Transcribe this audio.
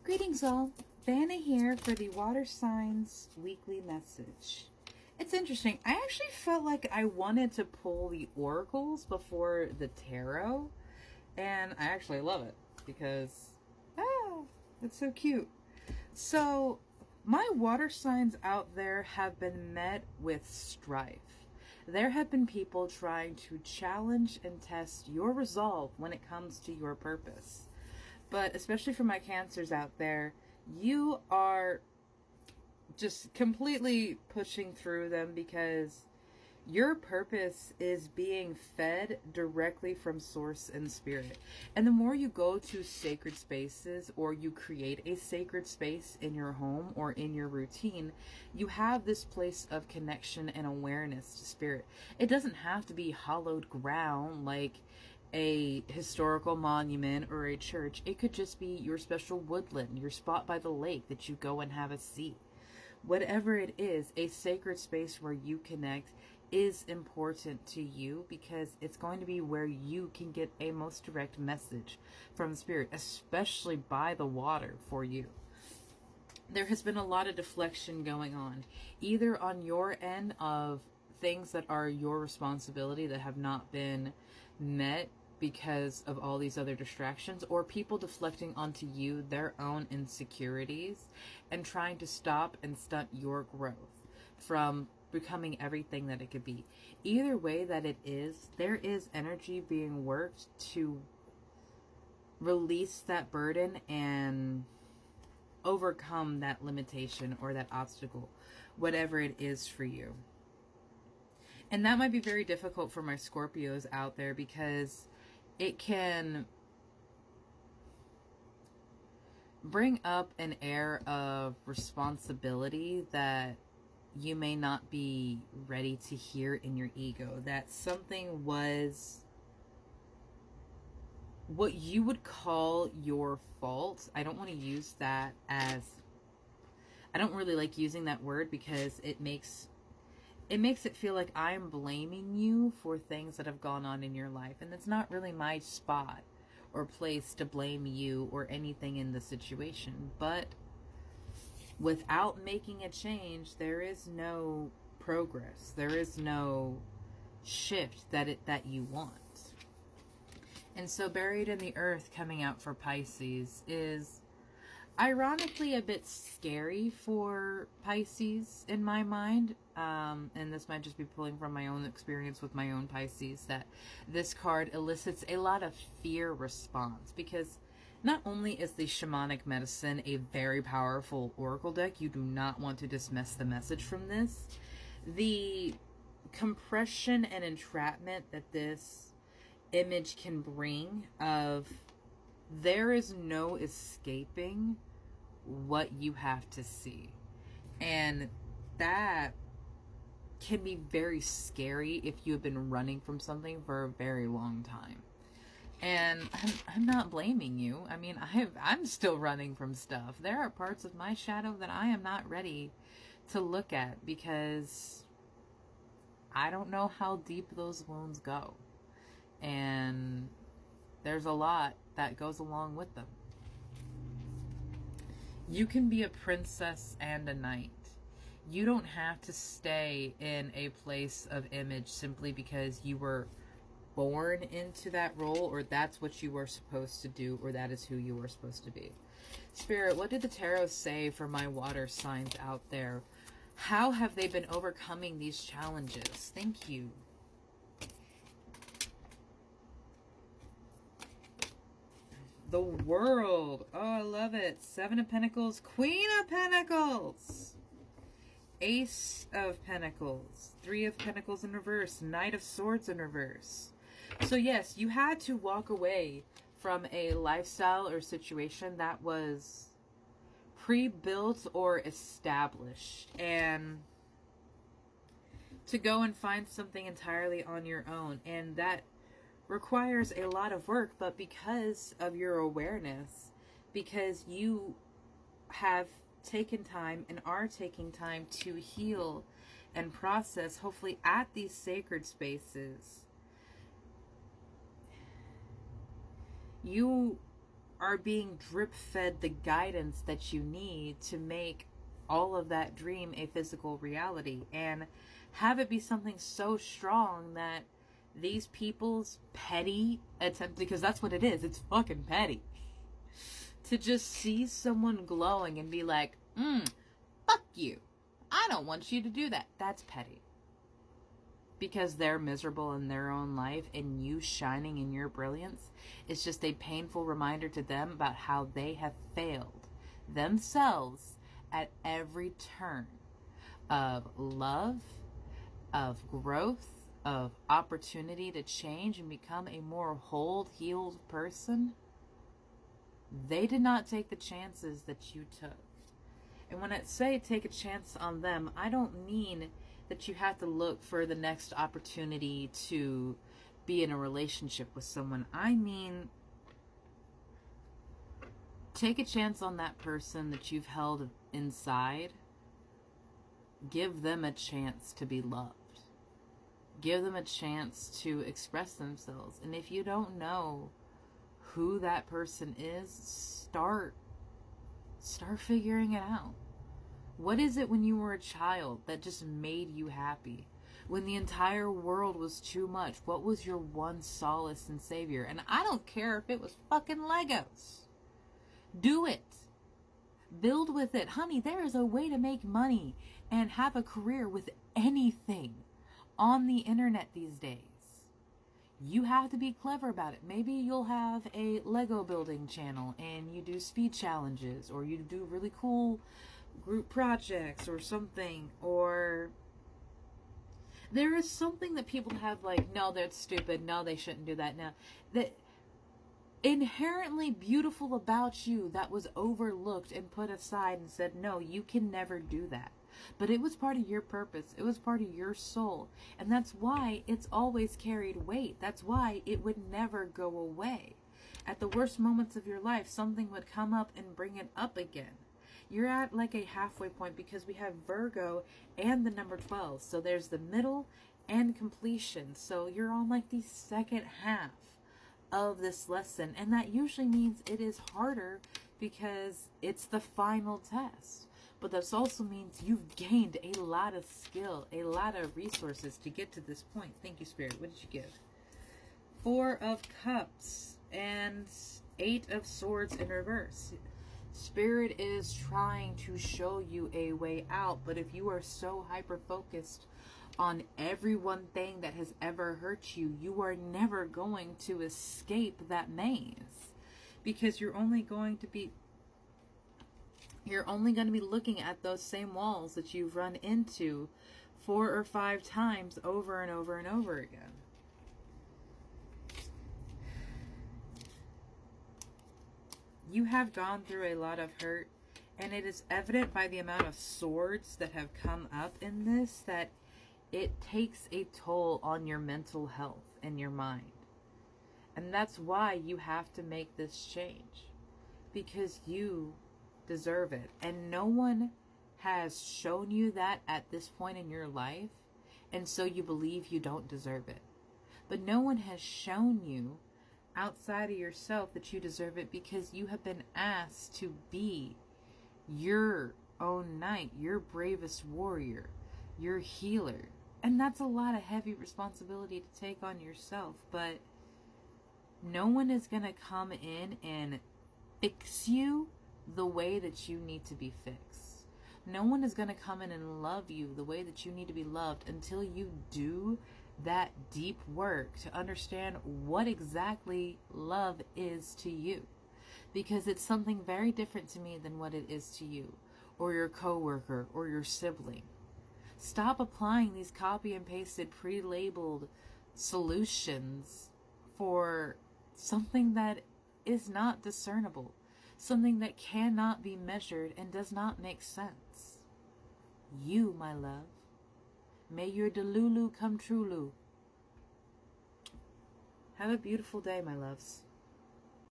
Greetings all, Vanna here for the Water Signs weekly message. It's interesting, I actually felt like I wanted to pull the oracles before the tarot, and I actually love it because, it's so cute. So, my water signs out there have been met with strife. There have been people trying to challenge and test your resolve when it comes to your purpose. But especially for my Cancers out there, you are just completely pushing through them because your purpose is being fed directly from source and spirit. And the more you go to sacred spaces, or you create a sacred space in your home or in your routine, you have this place of connection and awareness to spirit. It doesn't have to be hallowed ground like a historical monument or a church. It could just be your special woodland, your spot by the lake that you go and have a seat. Whatever it is, a sacred space where you connect is important to you because it's going to be where you can get a most direct message from spirit, especially by the water for you. There has been a lot of deflection going on, either on your end of things that are your responsibility that have not been met because of all these other distractions, or people deflecting onto you their own insecurities and trying to stop and stunt your growth from becoming everything that it could be. Either way that it is, there is energy being worked to release that burden and overcome that limitation or that obstacle, whatever it is for you. And that might be very difficult for my Scorpios out there because it can bring up an air of responsibility that you may not be ready to hear in your ego. That something was what you would call your fault. I don't want to use that as... I don't really like using that word because it makes it feel like I'm blaming you for things that have gone on in your life. And it's not really my spot or place to blame you or anything in the situation. But without making a change, there is no progress. There is no shift that you want. And so Buried in the Earth coming out for Pisces is ironically a bit scary for Pisces in my mind. And this might just be pulling from my own experience with my own Pisces, that this card elicits a lot of fear response because not only is the Shamanic Medicine a very powerful oracle deck, you do not want to dismiss the message from this. The compression and entrapment that this image can bring of there is no escaping what you have to see. And that can be very scary if you have been running from something for a very long time. And I'm not blaming you. I mean, I'm still running from stuff. There are parts of my shadow that I am not ready to look at because I don't know how deep those wounds go. And there's a lot that goes along with them. You can be a princess and a knight. You don't have to stay in a place of image simply because you were born into that role, or that's what you were supposed to do, or that is who you were supposed to be. Spirit, what did the tarot say for my water signs out there? How have they been overcoming these challenges? Thank you. The World. Oh, I love it. 7 of Pentacles. Queen of Pentacles. Ace of Pentacles. 3 of Pentacles in reverse. Knight of Swords in reverse. So yes, you had to walk away from a lifestyle or situation that was pre-built or established, and to go and find something entirely on your own. And that requires a lot of work, but because of your awareness, because you have taken time and are taking time to heal and process, hopefully at these sacred spaces, you are being drip fed the guidance that you need to make all of that dream a physical reality, and have it be something so strong that these people's petty attempt, because that's what it is, it's fucking petty, to just see someone glowing and be like, fuck you, I don't want you to do that. That's petty. Because they're miserable in their own life, and you shining in your brilliance is just a painful reminder to them about how they have failed themselves at every turn of love, of growth, of opportunity to change and become a more whole, healed person. They did not take the chances that you took. And when I say take a chance on them, I don't mean that you have to look for the next opportunity to be in a relationship with someone. I mean, take a chance on that person that you've held inside. Give them a chance to be loved. Give them a chance to express themselves. And if you don't know who that person is, start figuring it out. What is it when you were a child that just made you happy? When the entire world was too much, what was your one solace and savior? And I don't care if it was fucking Legos. Do it. Build with it. Honey, there is a way to make money and have a career with anything on the internet these days. You have to be clever about it. Maybe you'll have a Lego building channel and you do speed challenges, or you do really cool group projects or something, or there is something that people have like, no, that's stupid, no, they shouldn't do that now, that inherently beautiful about you that was overlooked and put aside and said, no, you can never do that. But it was part of your purpose. It was part of your soul. And that's why it's always carried weight. That's why it would never go away. At the worst moments of your life, something would come up and bring it up again. You're at like a halfway point, because we have Virgo and the number 12. So there's the middle and completion. So you're on like the second half of this lesson. And that usually means it is harder because it's the final test. But this also means you've gained a lot of skill, a lot of resources to get to this point. Thank you, Spirit. What did you give? 4 of Cups and 8 of Swords in reverse. Spirit is trying to show you a way out, but if you are so hyper-focused on every one thing that has ever hurt you, you are never going to escape that maze, because you're only going to be looking at those same walls that you've run into 4 or 5 times over and over and over again. You have gone through a lot of hurt, and it is evident by the amount of swords that have come up in this that it takes a toll on your mental health and your mind. And that's why you have to make this change, because you deserve it. And no one has shown you that at this point in your life, and so you believe you don't deserve it. But no one has shown you outside of yourself that you deserve it, because you have been asked to be your own knight, your bravest warrior, your healer. And that's a lot of heavy responsibility to take on yourself. But no one is going to come in and fix you the way that you need to be fixed. No one is going to come in and love you the way that you need to be loved until you do that deep work to understand what exactly love is to you. Because it's something very different to me than what it is to you, or your coworker, or your sibling. Stop applying these copy and pasted pre-labeled solutions for something that is not discernible, something that cannot be measured and does not make sense. You, my love, may your delulu come true. Have a beautiful day, my loves.